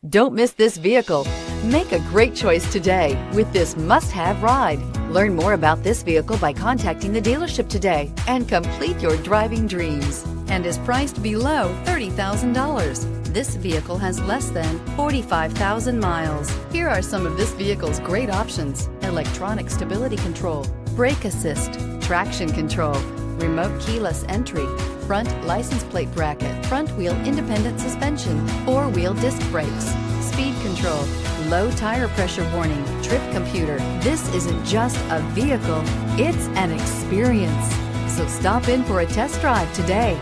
Don't miss this vehicle. Make a great choice today with this must-have ride. Learn more about this vehicle by contacting the dealership today and complete your driving dreams, and is priced below $30,000. This vehicle has less than 45,000 miles. Here are some of this vehicle's great options: electronic stability control, brake assist, traction control, remote keyless entry, front license plate bracket, front wheel independent suspension, four-wheel disc brakes, speed control, low tire pressure warning, trip computer. This isn't just a vehicle, it's an experience. So stop in for a test drive today.